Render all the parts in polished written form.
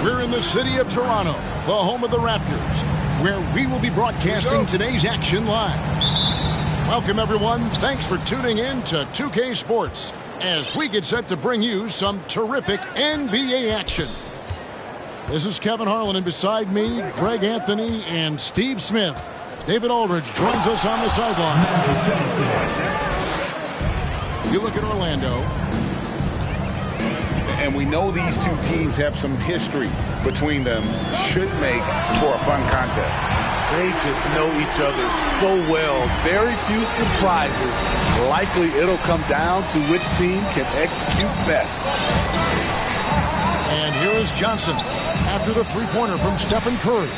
We're in the city of Toronto, the home of the Raptors, where we will be broadcasting today's action live. Welcome, everyone. Thanks for tuning in to 2K Sports as we get set to bring you some terrific NBA action. This is Kevin Harlan, and beside me, Greg Anthony and Steve Smith. David Aldridge joins us on the sideline. You look at Orlando. And we know these two teams have some history between them. Should make for a fun contest. They just know each other so well. Very few surprises. Likely it'll come down to which team can execute best. And here is Johnson after the three-pointer from Stephen Curry.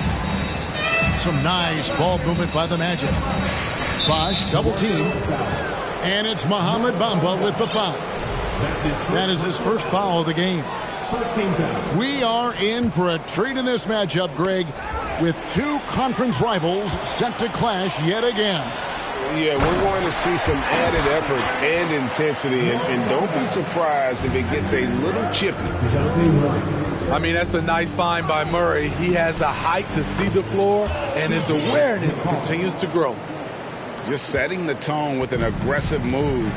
Some nice ball movement by the Magic. Bosh double team. And it's Mohamed Bamba with the foul. That is his first foul of the game. We are in for a treat in this matchup, Greg, with two conference rivals set to clash yet again. Yeah, we're going to see some added effort and intensity, and don't be surprised if it gets a little chippy. I mean, that's a nice find by Murray. He has the height to see the floor, and his awareness continues to grow. Just setting the tone with an aggressive move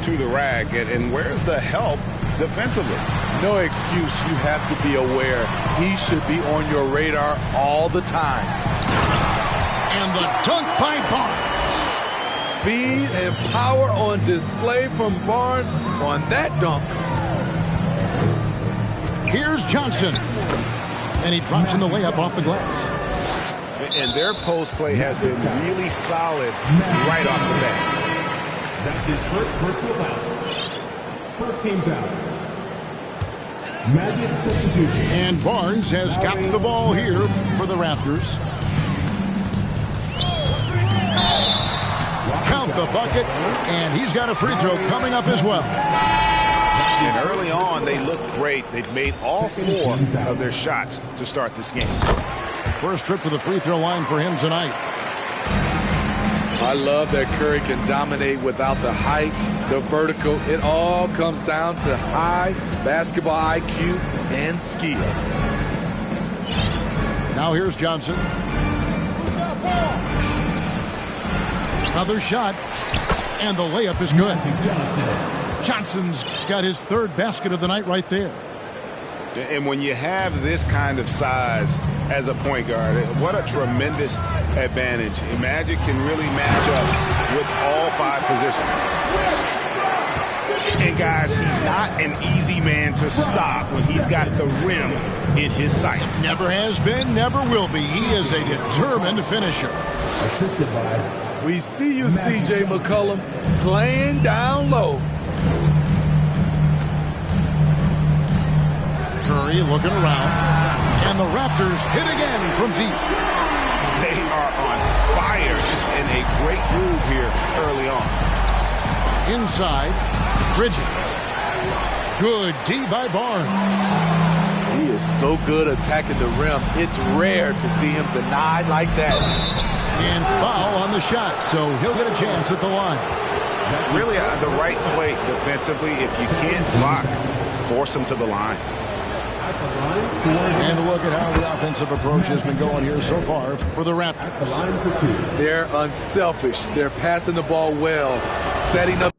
to the rack, and where's the help defensively? No excuse. You have to be aware. He should be on your radar all the time. And the dunk by Barnes. Speed and power on display from Barnes on that dunk. Here's Johnson. And he drops in the layup off the glass. And their post play has been really solid right off the bat. That's his first personal foul. First team foul. Magic substitution. And Barnes has got the ball here for the Raptors. Count the bucket, and he's got a free throw coming up as well. And early on, they looked great. They've made all four of their shots to start this game. First trip to the free throw line for him tonight. I love that Curry can dominate without the height, the vertical. It all comes down to high basketball IQ and skill. Now here's Johnson. Another shot, and the layup is good. Johnson's got his third basket of the night right there. And when you have this kind of size as a point guard, what a tremendous advantage. Magic can really match up with all five positions. And guys, he's not an easy man to stop when he's got the rim in his sights. Never has been, never will be. He is a determined finisher. We see you, C.J. McCollum, playing down low. Curry looking around. And the Raptors hit again from deep. They are on fire, just in a great groove here early on. Inside, Bridges. Good D by Barnes. He is so good attacking the rim. It's rare to see him denied like that. And foul on the shot, so he'll get a chance at the line. Really the right play defensively. If you can't block, force him to the line. And look at how the offensive approach has been going here so far for the Raptors. They're unselfish. They're passing the ball well, setting up.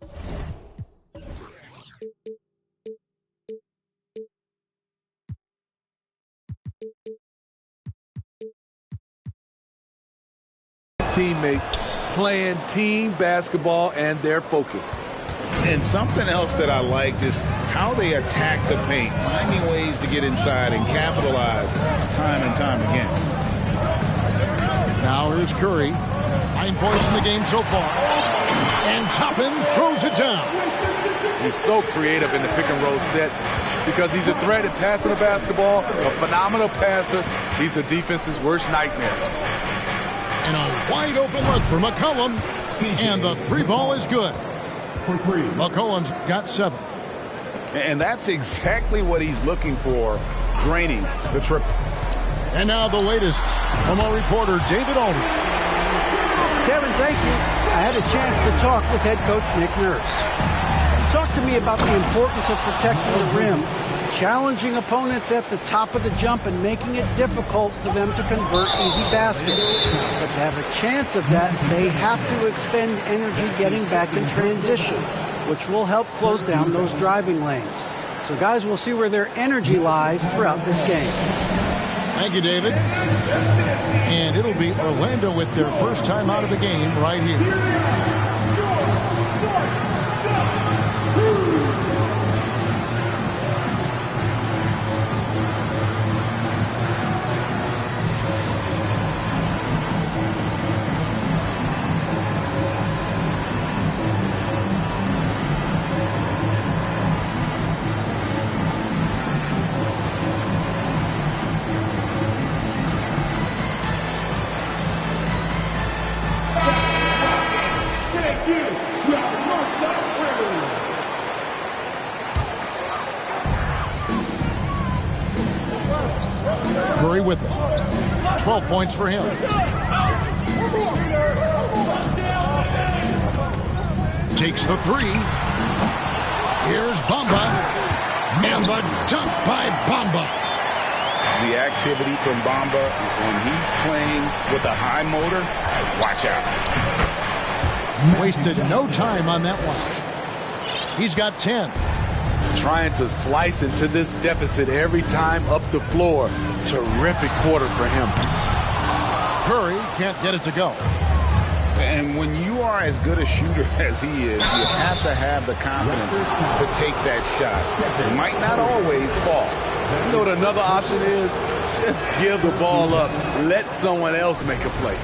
Teammates playing team basketball and their focus. And something else that I liked is how they attack the paint, finding ways to get inside and capitalize time and time again. Now here's Curry. 9 points in the game so far. And Toppin throws it down. He's so creative in the pick and roll sets because he's a threat at passing the basketball, a phenomenal passer. He's the defense's worst nightmare. And a wide open look for McCollum. And the three ball is good. McCollum's got 7. And that's exactly what he's looking for, draining the triple. And now the latest from our reporter, David Aldridge. Kevin, thank you. I had a chance to talk with head coach Nick Nurse. He talked to me about the importance of protecting the rim, challenging opponents at the top of the jump and making it difficult for them to convert easy baskets. But to have a chance of that, they have to expend energy getting back in transition, which will help close down those driving lanes. So guys, we'll see where their energy lies throughout this game. Thank you, David. And it'll be Orlando with their first time out of the game right here. Curry with it. 12 points for him. Takes the three. Here's Bamba. And the dunk by Bamba. The activity from Bamba when he's playing with a high motor, watch out. Wasted no time on that one. He's got 10. Trying to slice into this deficit every time up the floor. Terrific quarter for him. Curry can't get it to go. And when you are as good a shooter as he is, you have to have the confidence to take that shot. It might not always fall. You know what another option is? Just give the ball up. Let someone else make a play.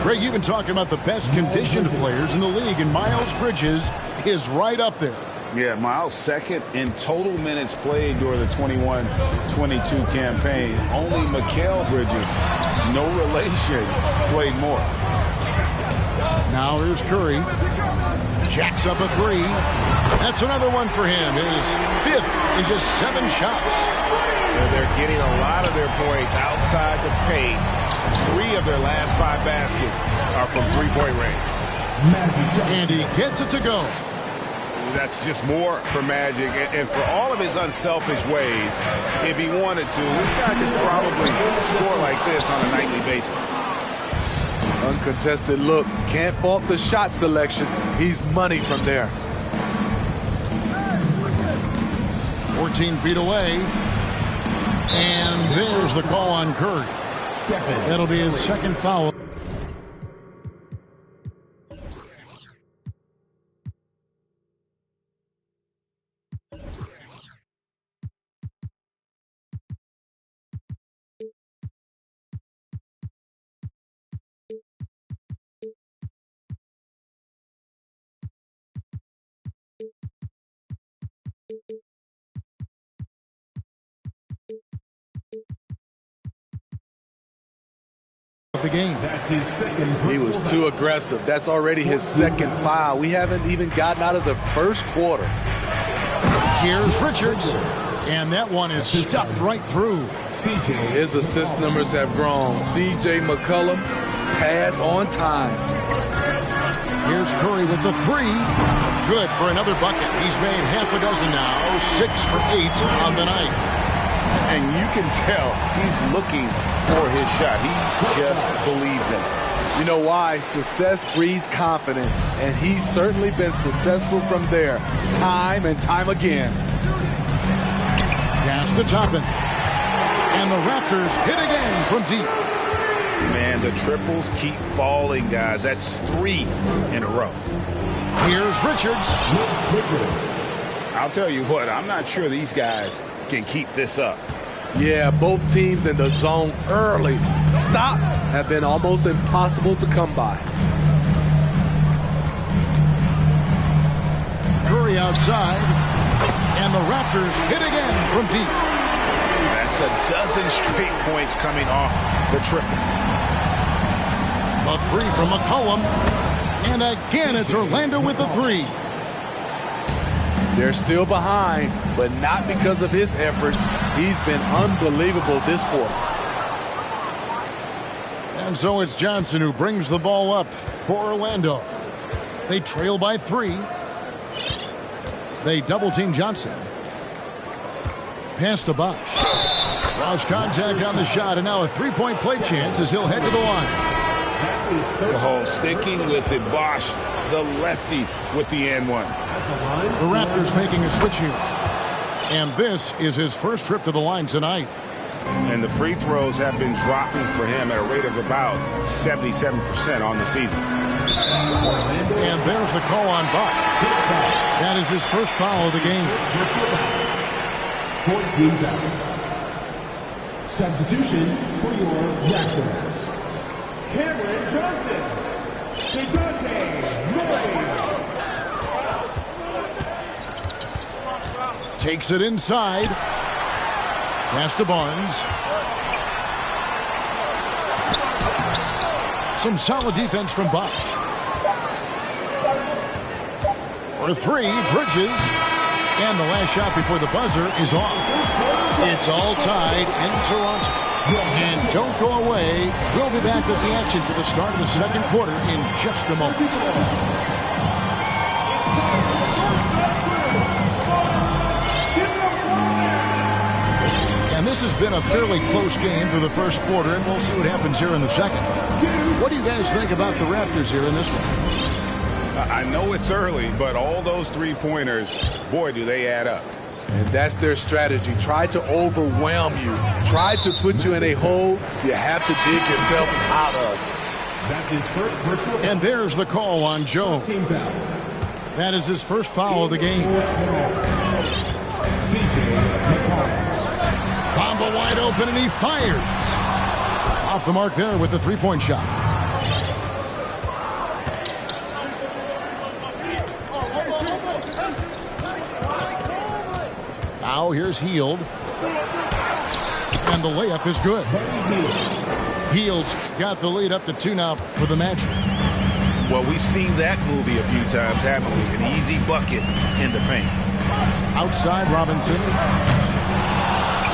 Greg, you've been talking about the best conditioned players in the league, and Miles Bridges is right up there. Yeah, Miles second in total minutes played during the 21-22 campaign. Only Mikal Bridges, no relation, played more. Now here's Curry. Jacks up a three. That's another one for him. His 5th in just 7 shots. They're getting a lot of their points outside the paint. 3 of their last 5 baskets are from three-point range. And he gets it to go. That's just more for Magic. And for all of his unselfish ways, if he wanted to, this guy could probably score like this on a nightly basis. Uncontested look. Can't fault the shot selection. He's money from there. 14 feet away. And there's the call on Curry. That'll be his 2nd foul. of the game. That's his second. He was too aggressive. That's already his second foul. We haven't even gotten out of the first quarter. Here's Richards. And that one is stuffed right through. His assist numbers have grown. C.J. McCollum, pass on time. Here's Curry with the three. Good for another bucket. He's made half a dozen now. 6 for 8 on the night. And you can tell he's looking for his shot. He just believes in it. You know why? Success breeds confidence, and he's certainly been successful from there, time and time again. Pass to Toppin. And the Raptors hit again from deep. Man, the triples keep falling, guys. That's 3 in a row. Here's Richards. I'll tell you what, I'm not sure these guys can keep this up. Yeah, both teams in the zone early. Stops have been almost impossible to come by. Curry outside. And the Raptors hit again from deep. That's a dozen straight points coming off the triple. A three from McCollum. And again, it's Orlando with the three. They're still behind, but not because of his efforts. He's been unbelievable this quarter. And so it's Johnson who brings the ball up for Orlando. They trail by 3. They double-team Johnson. Pass to Bosch. Draws contact on the shot, and now a three-point play chance as he'll head to the line. Oh, sticking with it, Bosch, the lefty with the and-one. The Raptors making a switch here. And this is his first trip to the line tonight. And the free throws have been dropping for him at a rate of about 77% on the season. And there's the call on Bosch. That is his first foul of the game. 14 foul. Substitution for your Raptors. Cameron Johnson. DeJounte Murray. Takes it inside. Pass to Barnes. Some solid defense from Bosch. For 3, Bridges. And the last shot before the buzzer is off. It's all tied in Toronto. And don't go away. We'll be back with the action for the start of the second quarter in just a moment. And this has been a fairly close game through the first quarter, and we'll see what happens here in the second. What do you guys think about the Raptors here in this one? I know it's early, but all those three-pointers, boy, do they add up. And that's their strategy. Try to overwhelm you. Try to put you in a hole you have to dig yourself out of. That's his first personal. And there's the call on Jones. That is his first foul of the game. Bamba wide open, and he fires. Off the mark there with the three-point shot. Now here's Hield. And the layup is good. Hield's got the lead up to 2 now for the Magic. Well, we've seen that movie a few times, haven't we? An easy bucket in the paint. Outside Robinson.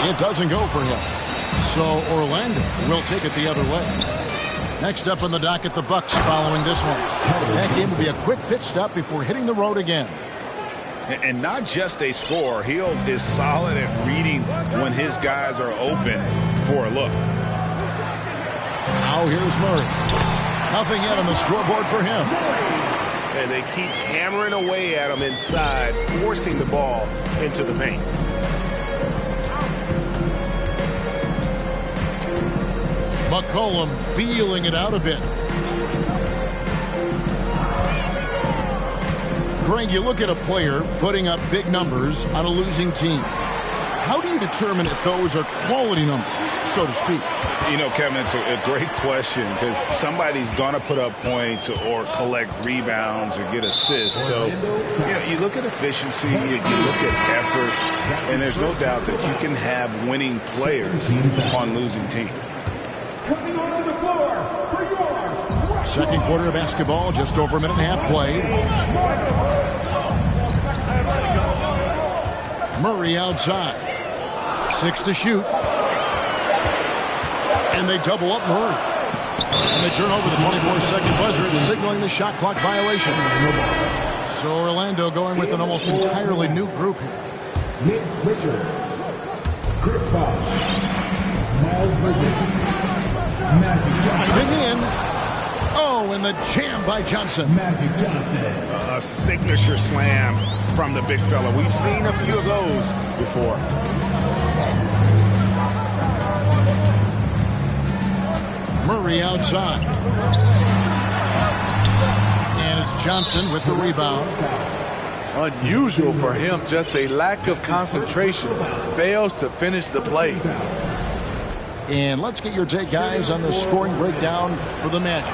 It doesn't go for him. So Orlando will take it the other way. Next up on the docket, the Bucks following this one. That game will be a quick pit stop before hitting the road again. And not just a scorer. Hield is solid at reading when his guys are open for a look. Now here's Murray. Nothing yet on the scoreboard for him. And they keep hammering away at him inside, forcing the ball into the paint. McCollum feeling it out a bit. Greg, you look at a player putting up big numbers on a losing team. How do you determine if those are quality numbers, so to speak? You know, Kevin, it's a great question because somebody's going to put up points or collect rebounds or get assists. So, you know, you look at efficiency, you look at effort, and there's no doubt that you can have winning players on losing teams. Coming onto the floor, Second quarter of basketball, just over a minute and a half played. Murray outside. 6 to shoot. And they double up Murray. And they turn over the 24-second buzzer, signaling the shot clock violation. So Orlando going with an almost entirely new group here. Nick Richards, Chris Bosh, Miles Bridges, Driving in. Oh, and the jam by Johnson. Magic Johnson. A signature slam from the big fella. We've seen a few of those before. Murray outside. And it's Johnson with the rebound. Unusual for him, just a lack of concentration. Fails to finish the play. And let's get your take, guys, on the scoring breakdown for the Magic.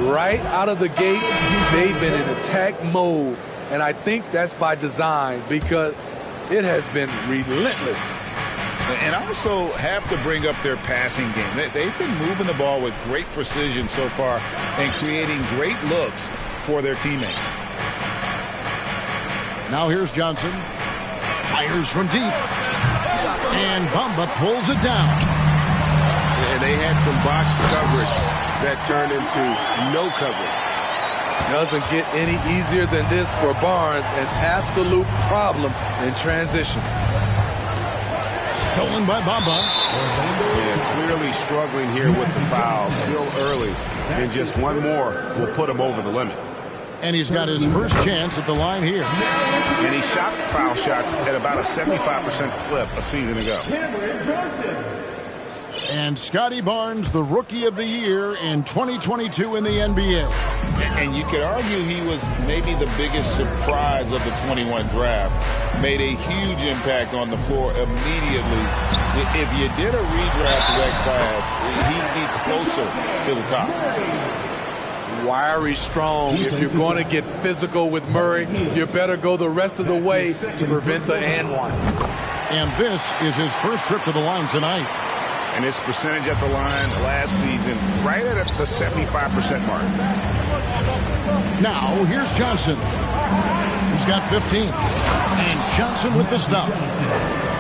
Right out of the gate, they've been in attack mode. And I think that's by design because it has been relentless. And I also have to bring up their passing game. They've been moving the ball with great precision so far and creating great looks for their teammates. Now here's Johnson. Fires from deep. And Bamba pulls it down. And they had some botched coverage that turned into no coverage. Doesn't get any easier than this for Barnes. An absolute problem in transition. Stolen by Bamba. Yeah, clearly struggling here with the foul. Still early. And just one more will put him over the limit. And he's got his first chance at the line here. And he shot foul shots at about a 75% clip a season ago. And Scotty Barnes, the Rookie of the Year in 2022 in the NBA. And you could argue he was maybe the biggest surprise of the 21 draft. Made a huge impact on the floor immediately. If you did a redraft of that class, he'd be closer to the top. Wiry, strong. If you're going to get physical with Murray, you better go the rest of the way to prevent the and one. And this is his first trip to the line tonight. And his percentage at the line last season, right at the 75% mark. Now, here's Johnson. He's got 15. And Johnson with the stop.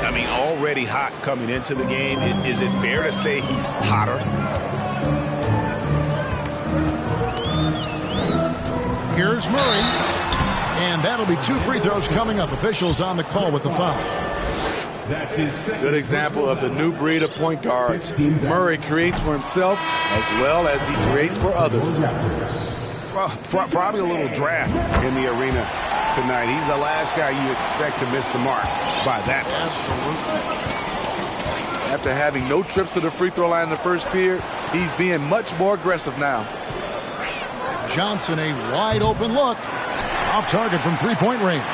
I mean, already hot coming into the game. Is it fair to say he's hotter? Here's Murray. And that'll be 2 free throws coming up. Officials on the call with the foul. Good example of the new breed of point guards. Murray creates for himself as well as he creates for others. Well, probably a little draft in the arena tonight. He's the last guy you expect to miss the mark by that much. Absolutely. After having no trips to the free throw line in the first period, he's being much more aggressive now. Johnson, a wide open look. Off target from three-point range.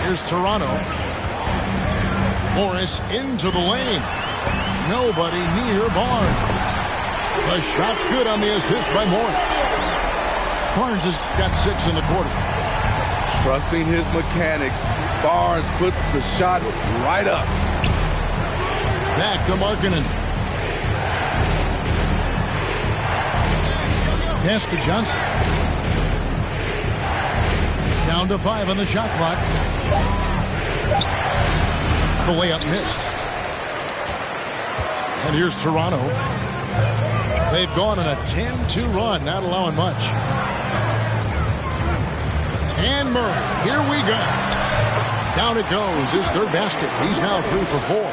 Here's Toronto. Morris into the lane. Nobody near Barnes. The shot's good on the assist by Morris. Barnes has got 6 in the quarter. Trusting his mechanics, Barnes puts the shot right up. Back to Markkanen. Pass to Johnson. Down to 5 on the shot clock. The layup missed. And here's Toronto. They've gone on a 10-2 run, not allowing much. And Murray, here we go. Down it goes, his third basket. He's now 3 for 4.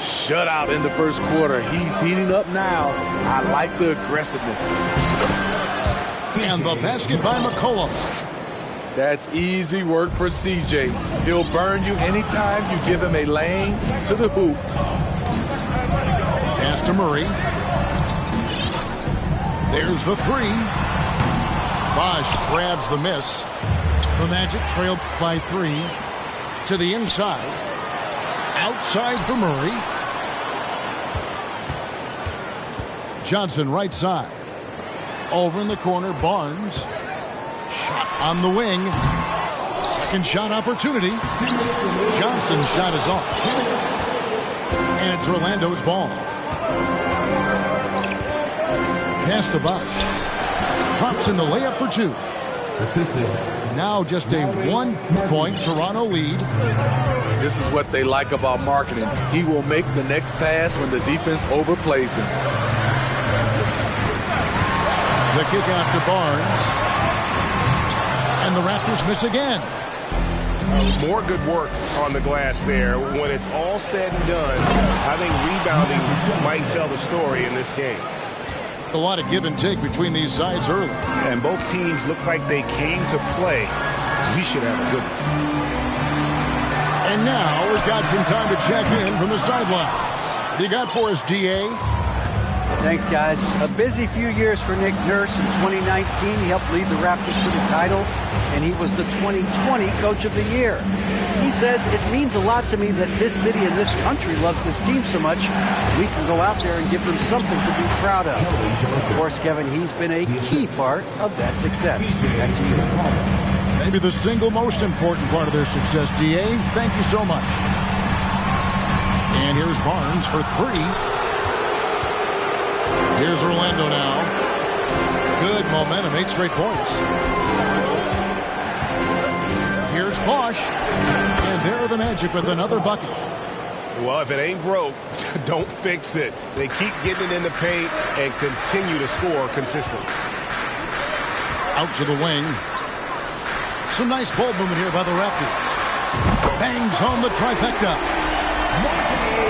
Shutout in the first quarter. He's heating up now. I like the aggressiveness. And the basket by McCollum. That's easy work for CJ. He'll burn you anytime you give him a lane to the hoop. Pass to Murray. There's the 3. Bosch grabs the miss. The Magic trailed by 3 to the inside. Outside for Murray. Johnson right side. Over in the corner, Barnes. Shot on the wing. Second shot opportunity. Johnson's shot is off. And it's Orlando's ball. pass to Bosch. Drops in the layup for two. Now just a 1-point Toronto lead. This is what they like about marketing. He will make the next pass when the defense overplays him. The kick out to Barnes. And the Raptors miss again. More good work on the glass there. When it's all said and done, I think rebounding might tell the story in this game. A lot of give and take between these sides early. And both teams look like they came to play. We should have a good one. And now we've got some time to check in from the sidelines. You got for us, D.A.? Thanks, guys. A busy few years for Nick Nurse. In 2019, he helped lead the Raptors to the title, and he was the 2020 Coach of the Year. He says, it means a lot to me that this city and this country loves this team so much, we can go out there and give them something to be proud of. Of course, Kevin, he's been a key part of that success. Back to you. Maybe the single most important part of their success, D.A. Thank you so much. And here's Barnes for three. Here's Orlando now. Good momentum, 8 straight points. Here's Bosch. And there are the Magic with another bucket. Well, if it ain't broke, don't fix it. They keep getting it in the paint and continue to score consistently. Out to the wing. Some nice ball movement here by the Raptors. Bangs home the trifecta.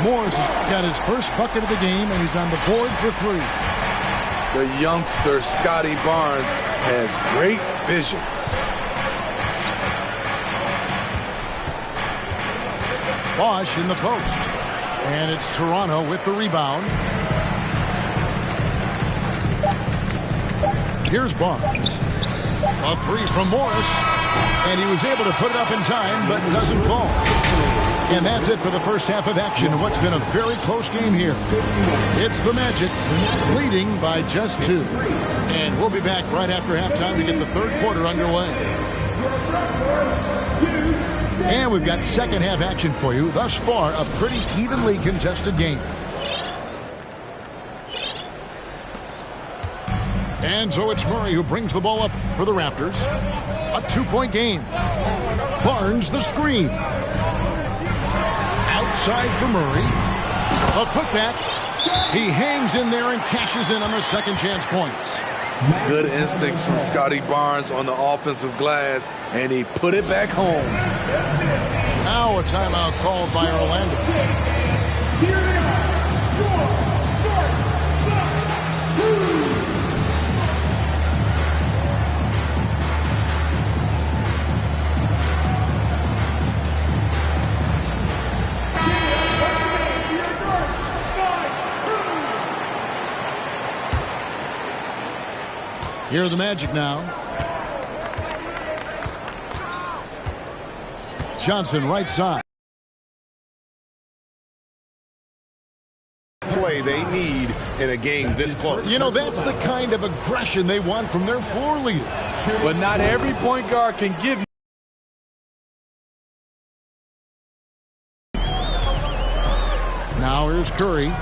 Morris has got his first bucket of the game, and he's on the board for three. The youngster, Scotty Barnes, has great vision. Bosch in the post. And it's Toronto with the rebound. Here's Barnes. A three from Morris. And he was able to put it up in time, but doesn't fall. And that's it for the first half of action. What's been a very close game here. It's the Magic leading by just 2. And we'll be back right after halftime to get the third quarter underway. And we've got second half action for you. Thus far, a pretty evenly contested game. And so it's Murray who brings the ball up for the Raptors. A 2-point game. Barnes the screen. Outside for Murray. A putback. He hangs in there and cashes in on the second chance points. Good instincts from Scotty Barnes on the offensive glass, and he put it back home. Now a timeout called by Orlando. Here are the Magic now. Johnson right side. Play they need in a game this close. You know, that's the kind of aggression they want from their floor leader. But not every point guard can give you. Now here's Curry.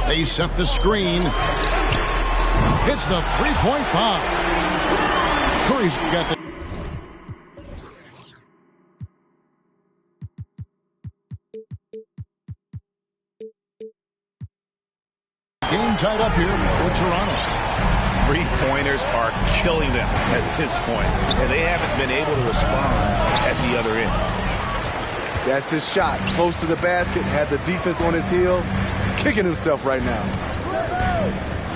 They set the screen. Hits the three-point bomb. Curry's got the... Game tied up here for Toronto. Three-pointers are killing them at this point, and they haven't been able to respond at the other end. That's his shot. Close to the basket, had the defense on his heels, kicking himself right now.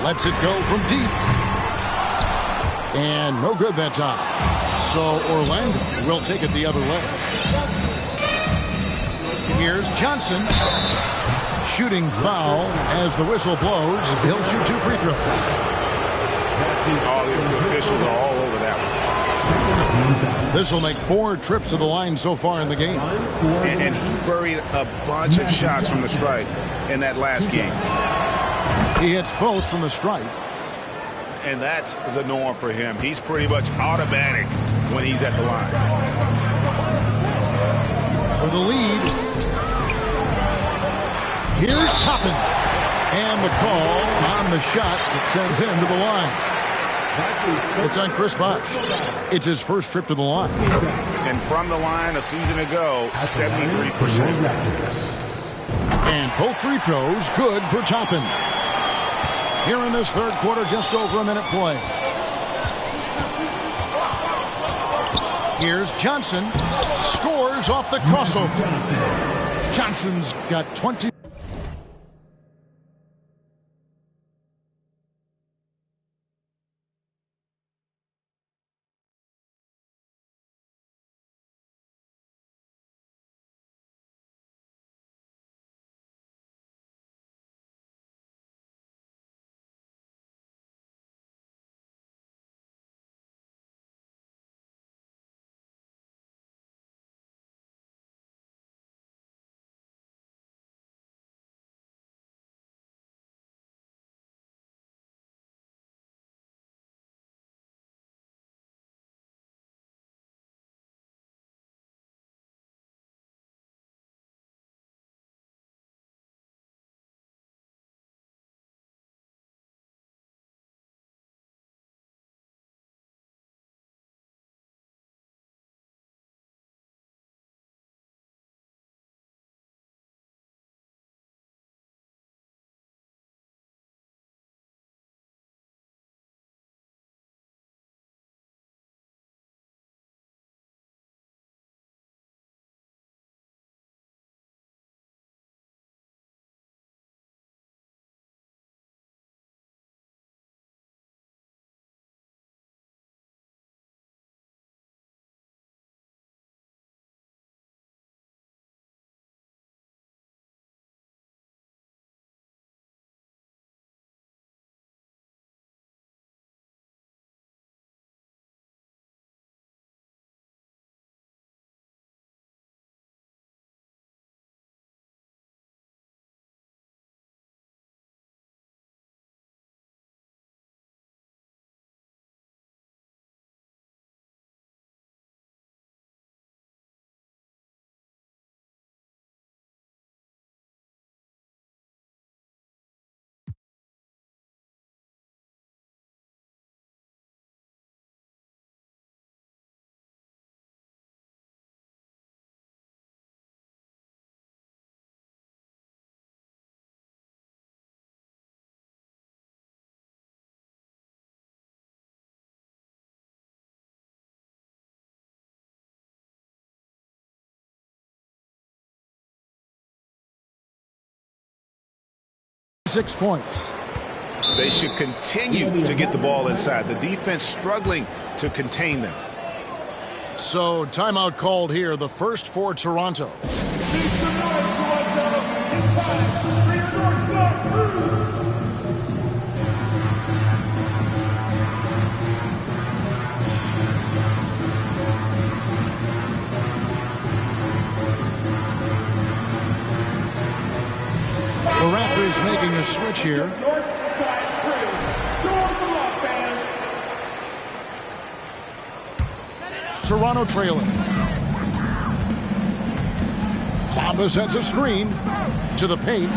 Lets it go from deep. And no good that time. So Orlando will take it the other way. Here's Johnson. Shooting foul as the whistle blows. He'll shoot 2 free throws. All the officials are all over that one. This will make 4 trips to the line so far in the game. And he buried a bunch of shots from the stripe in that last game. He hits both from the stripe. And that's the norm for him. He's pretty much automatic when he's at the line. For the lead. Here's Toppin. And the call on the shot that sends him to the line. It's on Chris Bosh. It's his first trip to the line. And from the line a season ago, 73%. And both free throws good for Toppin. Here in this third quarter, just over a minute play. Here's Johnson. Scores off the crossover. Johnson's got 20. Points. They should continue to get the ball inside. The defense struggling to contain them. So timeout called here, the first for Toronto. The Raptors making a switch here. Toronto trailing. Bamba sets a screen to the paint.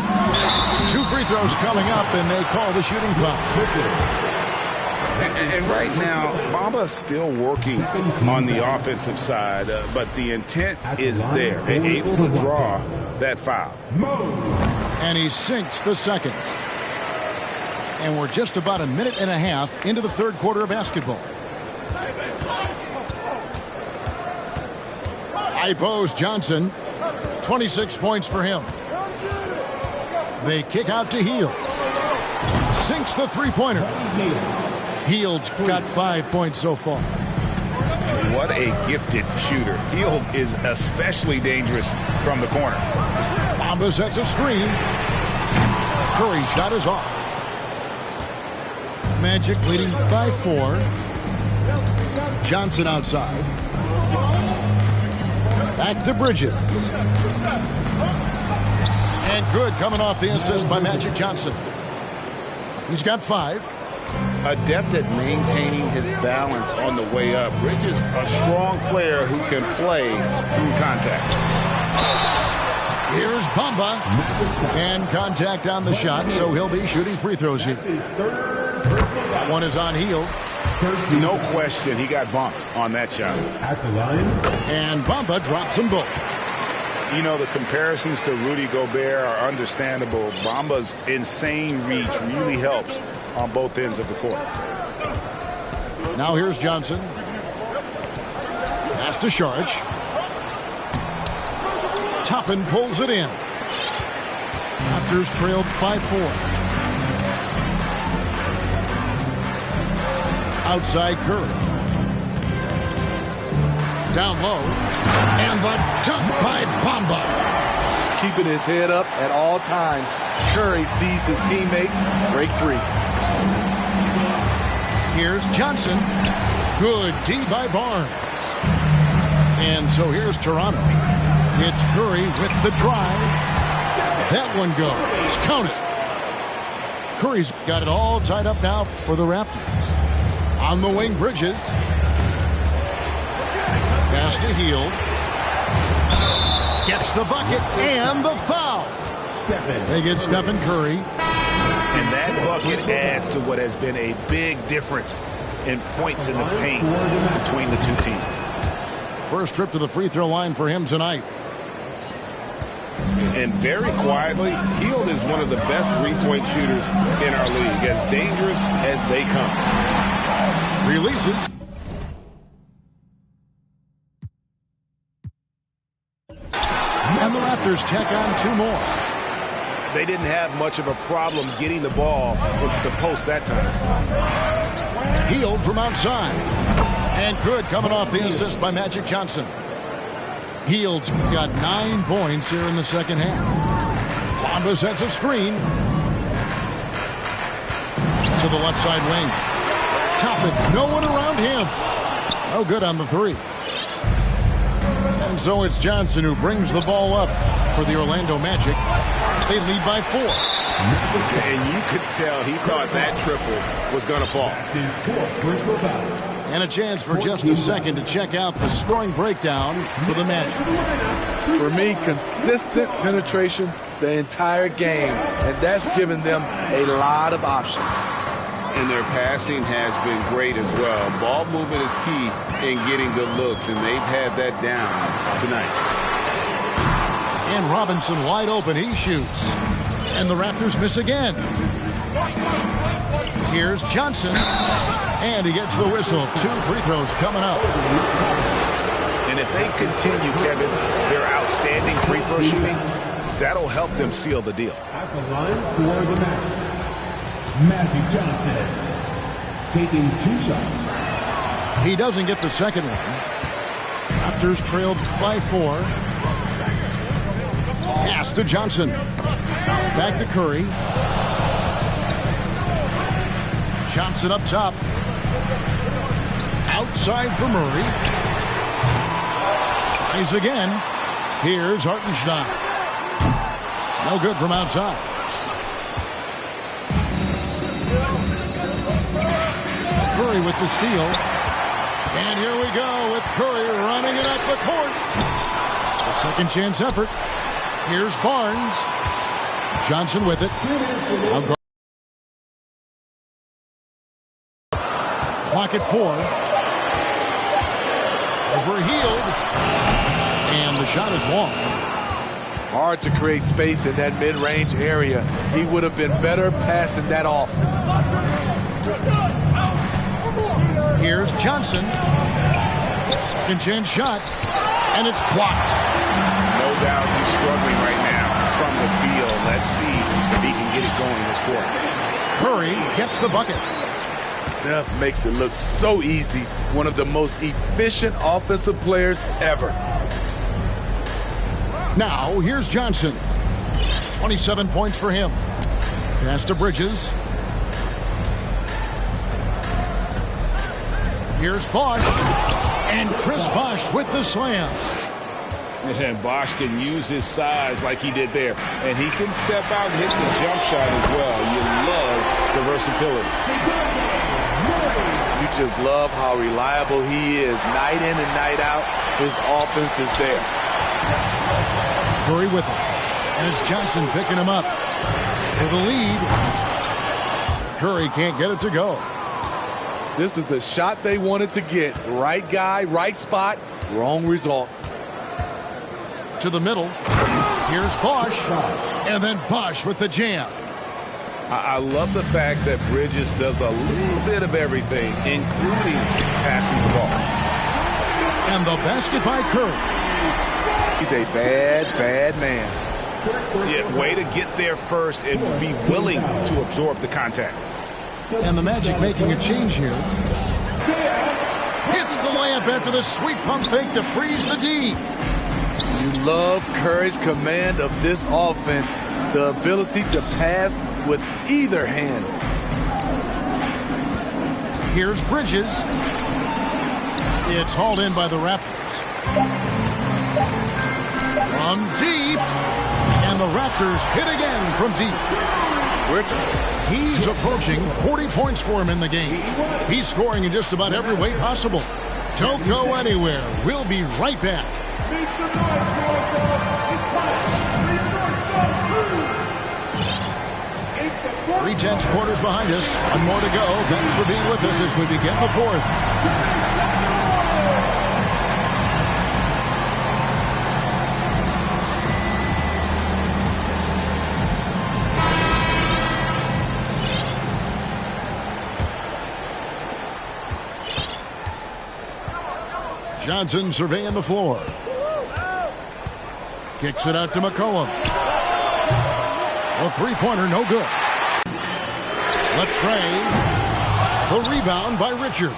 2 free throws coming up, and they call the shooting foul. And right now, Bamba's still working on the offensive side, but the intent is there. They're able to draw that foul. And he sinks the second. And we're just about a minute and a half into the third quarter of basketball. High post Johnson. 26 points for him. They kick out to Hield. Sinks the three-pointer. Hield's got 5 points so far. What a gifted shooter. Hield is especially dangerous from the corner. Bamba sets a screen. Curry's shot is off. Magic leading by 4. Johnson outside. Back to Bridges. And good coming off the assist by Magic Johnson. He's got 5. Adept at maintaining his balance on the way up. Bridges, a strong player who can play through contact. Here's Bamba. And contact on the shot, so he'll be shooting free throws here. That one is on Hield. No question, he got bumped on that shot. At the line. And Bamba drops them both. You know, the comparisons to Rudy Gobert are understandable. Bamba's insane reach really helps on both ends of the court. Now here's Johnson. Pass to Saric. Toppin pulls it in. Raptors trailed by 4. Outside Curry. Down low. And the dunk by Bamba. Keeping his head up at all times. Curry sees his teammate break free. Here's Johnson. Good D by Barnes. And so here's Toronto. It's Curry with the drive. That one goes. Count it. Curry's got it all tied up now for the Raptors. On the wing, Bridges. Pass to Hield. Gets the bucket and the foul. They get Stephen Curry. And that bucket adds to what has been a big difference in points in the paint between the two teams. First trip to the free throw line for him tonight. And very quietly, Hield is one of the best three-point shooters in our league, as dangerous as they come. Releases. And the Raptors tack on 2 more. They didn't have much of a problem getting the ball into the post that time. Hield from outside. And good coming off the assist by Magic Johnson. Hield's got 9 points here in the second half. Bamba sets a screen. To the left side wing. Toppin, no one around him. No good on the 3. And so it's Johnson who brings the ball up for the Orlando Magic. They lead by 4. And you could tell he thought that triple was going to fall. And a chance for just a second to check out the scoring breakdown for the Magic. For me, consistent penetration the entire game, and that's given them a lot of options. And their passing has been great as well. Ball movement is key in getting good looks, and they've had that down tonight. And Robinson wide open. He shoots. And the Raptors miss again. Here's Johnson. And he gets the whistle. 2 free throws coming up. And if they continue, Kevin, their outstanding free throw shooting, that'll help them seal the deal. At the line for the Magic Johnson taking 2 shots. He doesn't get the second one. Raptors trailed by 4. Pass to Johnson. Back to Curry. Johnson up top. Outside for Murray. Tries again. Here's Hartenstein. No good from outside. Curry with the steal. And here we go with Curry running it up the court. A second chance effort. Here's Barnes. Johnson with it. Now clock at 4. Over Hield. And the shot is long. Hard to create space in that mid-range area. He would have been better passing that off. Here's Johnson. Second chance shot. And it's blocked. No doubt he's struggling right now from the field. Let's see if he can get it going this quarter. Curry gets the bucket. Steph makes it look so easy. One of the most efficient offensive players ever. Now, here's Johnson. 27 points for him. Pass to Bridges. Here's Bosh. And Chris Bosh with the slam. And Bosh can use his size like he did there. And he can step out and hit the jump shot as well. You love the versatility. You just love how reliable he is. Night in and night out, his offense is there. Curry with it. And it's Johnson picking him up for the lead. Curry can't get it to go. This is the shot they wanted to get. Right guy, right spot, wrong result. To the middle. Here's Bosch. And then Bosch with the jam. I love the fact that Bridges does a little bit of everything, including passing the ball. And the basket by Curry. He's a bad, bad man. Yeah, way to get there first and be willing to absorb the contact. And the Magic making a change here. Hits the layup after the sweet pump fake to freeze the D. You love Curry's command of this offense, the ability to pass with either hand. Here's Bridges. It's hauled in by the Raptors. From deep. And the Raptors hit again from deep. He's approaching 40 points for him in the game. He's scoring in just about every way possible. Don't go anywhere. We'll be right back. 3/10 quarters behind us. One more to go. Thanks for being with us as we begin the fourth. Johnson surveying the floor. Kicks it out to McCollum. A three-pointer, no good. Latrey. The rebound by Richards.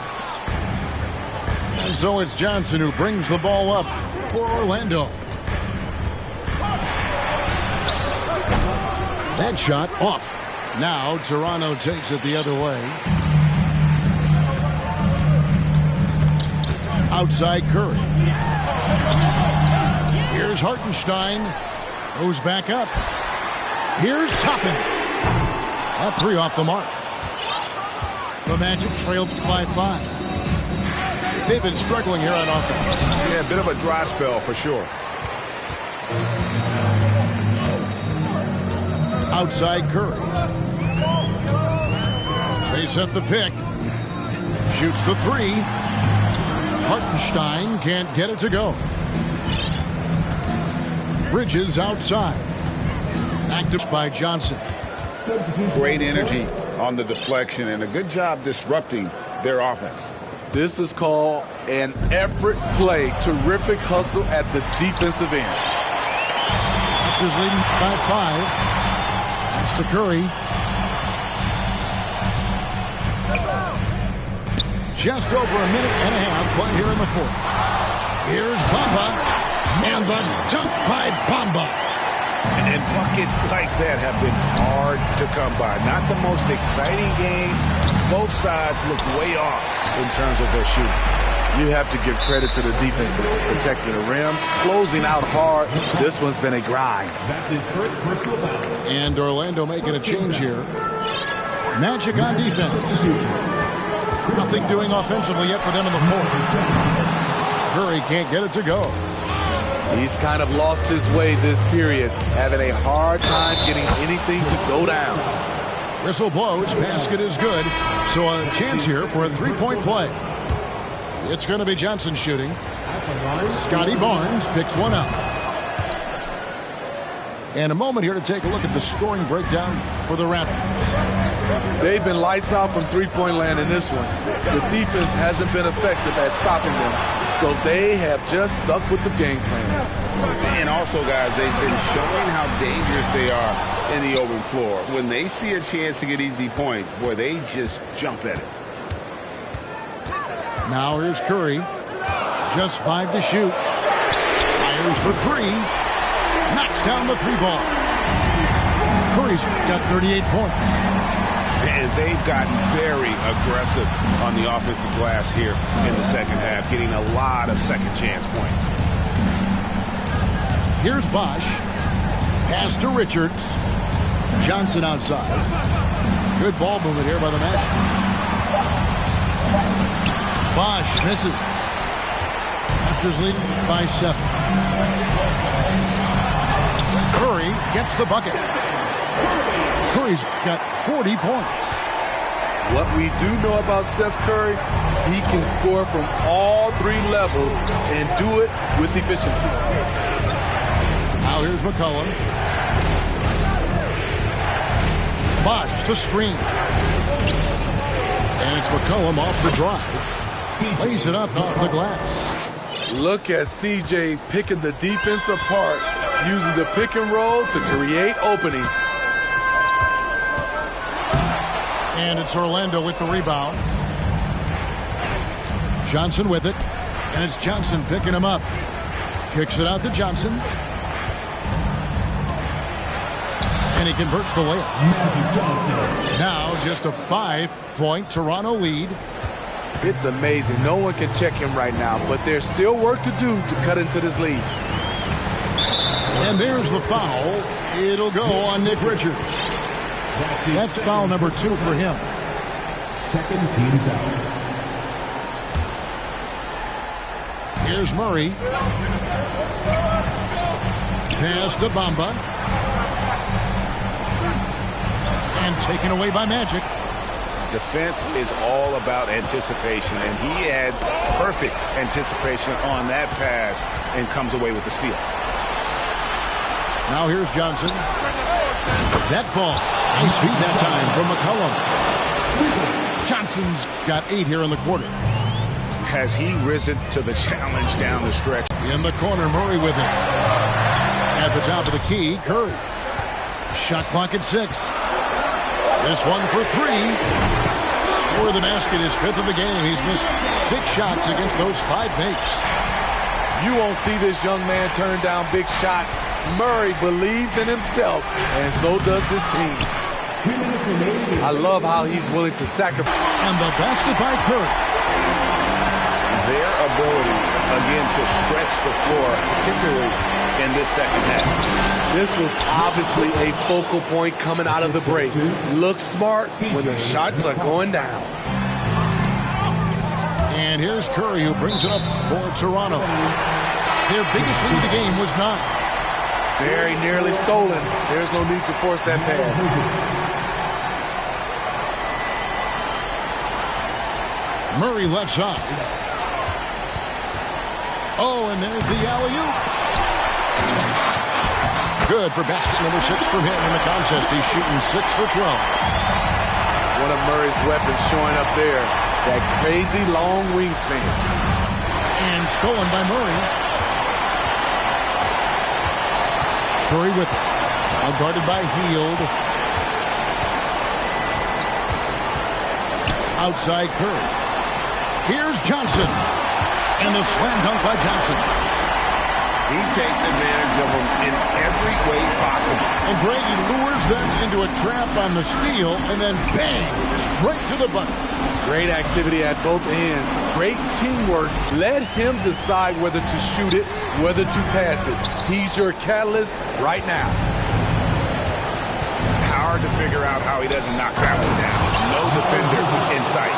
And so it's Johnson who brings the ball up for Orlando. That shot off. Now Toronto takes it the other way. Outside Curry. Here's Hartenstein. Goes back up. Here's Toppin. A three off the mark. The Magic trailed by 5. They've been struggling here on offense. Yeah, a bit of a dry spell for sure. Outside Curry. They set the pick. Shoots the three. Hartenstein can't get it to go. Bridges outside. Active by Johnson. Great energy on the deflection and a good job disrupting their offense. This is called an effort play. Terrific hustle at the defensive end. Raptors leading by 5. That's to Curry. Just over a minute and a half played here in the fourth. Here's Bamba. And the dunk by Bamba. And buckets like that have been hard to come by. Not the most exciting game. Both sides look way off in terms of their shooting. You have to give credit to the defenses, protecting the rim, closing out hard. This one's been a grind. That's his first personal foul. And Orlando making a change here. Magic on defense. Nothing doing offensively yet for them in the fourth. Curry can't get it to go. He's kind of lost his way this period, having a hard time getting anything to go down. Whistle blows. Basket is good. So a chance here for a three-point play. It's going to be Johnson shooting. Scotty Barnes picks one up. And a moment here to take a look at the scoring breakdown for the Raptors. They've been lights out from three-point land in this one. The defense hasn't been effective at stopping them, so they have just stuck with the game plan. And also, guys, they've been showing how dangerous they are in the open floor. When they see a chance to get easy points, boy, they just jump at it. Now here's Curry. Just 5 to shoot. Fires for 3. Knocks down the 3 ball. Curry's got 38 points. And they've gotten very aggressive on the offensive glass here in the second half, getting a lot of second chance points. Here's Bosch. Pass to Richards. Johnson outside. Good ball movement here by the Magic. Bosch misses. Raptors leading by 7. Curry gets the bucket. Curry's got 40 points. What we do know about Steph Curry, he can score from all three levels and do it with efficiency. Now here's McCollum. Bosh the screen. And it's McCollum off the drive. Lays it up off the glass. Look at CJ picking the defense apart, using the pick and roll to create openings. And it's Orlando with the rebound. Johnson with it. And it's Johnson picking him up. Kicks it out to Johnson. And he converts the layup. Now just a 5-point Toronto lead. It's amazing. No one can check him right now, but there's still work to do to cut into this lead. And there's the foul. It'll go on Nick Richards. That's foul number 2 for him. Second team foul. Here's Murray. Pass to Bamba. And taken away by Magic. Defense is all about anticipation, and he had perfect anticipation on that pass and comes away with the steal. Now here's Johnson. That falls. Nice feed that time from McCollum. Johnson's got 8 here in the quarter. Has he risen to the challenge down the stretch? In the corner, Murray with it. At the top of the key, Curry. Shot clock at 6. This one for 3. Score of the basket is 5th of the game. He's missed 6 shots against those 5 makes. You won't see this young man turn down big shots. Murray believes in himself, and so does this team. 2 minutes remaining. I love how he's willing to sacrifice. And the basket by Curry. Their ability, again, to stretch the floor, particularly in this second half. This was obviously a focal point coming out of the break. Look smart when the shots are going down. And here's Curry, who brings it up for Toronto. Their biggest lead of the game was 9. Very nearly stolen. There's no need to force that pass. Murray left side. Oh, and there's the alley-oop. Good for basket number 6 from him in the contest. He's shooting 6 for 12. One of Murray's weapons showing up there. That crazy long wingspan. And stolen by Murray. Curry with it. Now guarded by Hield. Outside Curry. Here's Johnson. And the slam dunk by Johnson. He takes advantage of them in every way possible. And Brady lures them into a trap on the steal, and then bang, straight to the bucket. Great activity at both ends. Great teamwork. Let him decide whether to shoot it, whether to pass it. He's your catalyst right now. Hard to figure out how he doesn't knock that one down. No defender in sight.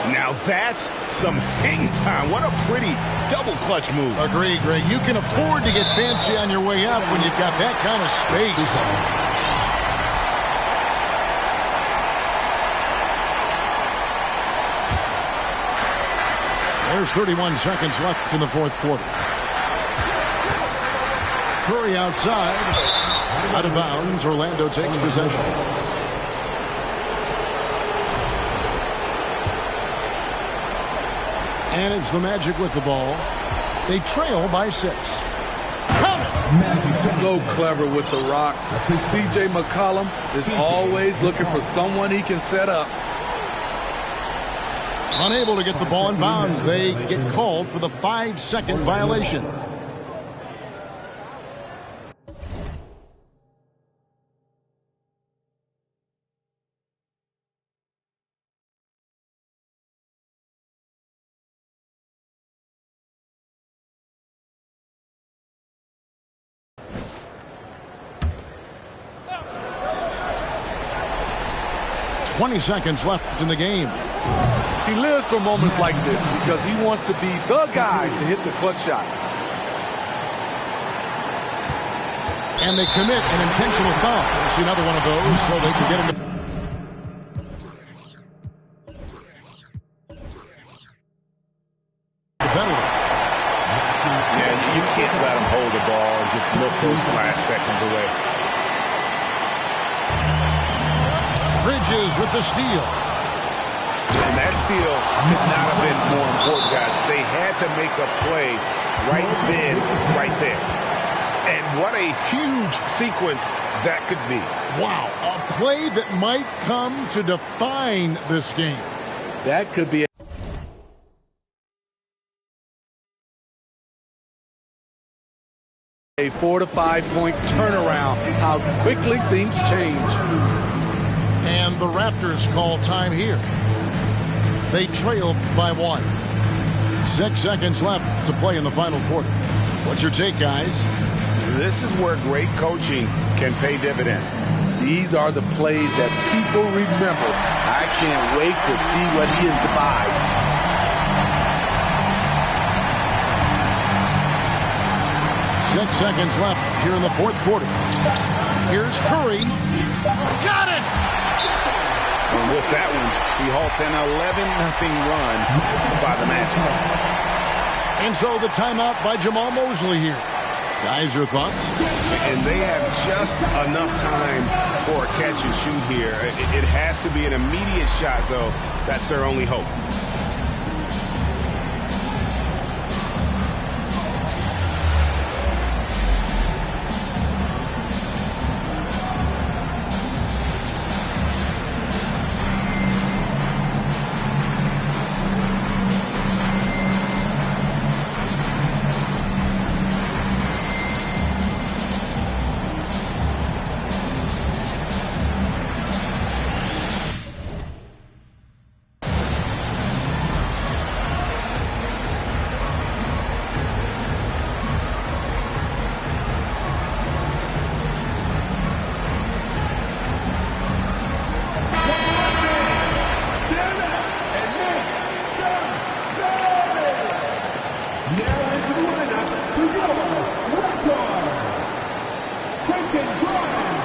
Now that's some hang time. What a pretty double clutch move. Agree, Greg. You can afford to get fancy on your way up when you've got that kind of space. There's 31 seconds left in the 4th quarter. Curry outside. Out of bounds. Orlando takes possession. And it's the Magic with the ball. They trail by 6. Count it! So clever with the rock. C.J. McCollum is always looking for someone he can set up. Unable to get the ball in bounds. They get called for the 5-second violation. .20 seconds left in the game. He lives for moments like this because he wants to be the guy to hit the clutch shot. And they commit an intentional foul. See another one of those so they can get into the penalty. Yeah, you can't let them hold the ball and just milk those last seconds away. Bridges with the steal. And that steal could not have been more important, guys. They had to make a play right then, right there. And what a huge sequence that could be. Wow, a play that might come to define this game. That could be a 4 to 5 point turnaround. How quickly things change. And the Raptors call time here. They trail by 1. 6 seconds left to play in the final quarter. What's your take, guys? This is where great coaching can pay dividends. These are the plays that people remember. I can't wait to see what he has devised. Six seconds left here in the fourth quarter. Here's Curry. Got it! And with that one, he halts an 11-0 run by the Magic. And so the timeout by Jamal Mosley here. Guys, your thoughts? And they have just enough time for a catch and shoot here. It has to be an immediate shot, though. That's their only hope.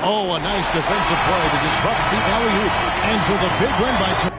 Oh, a nice defensive play to disrupt the alley-oop. And so the big win by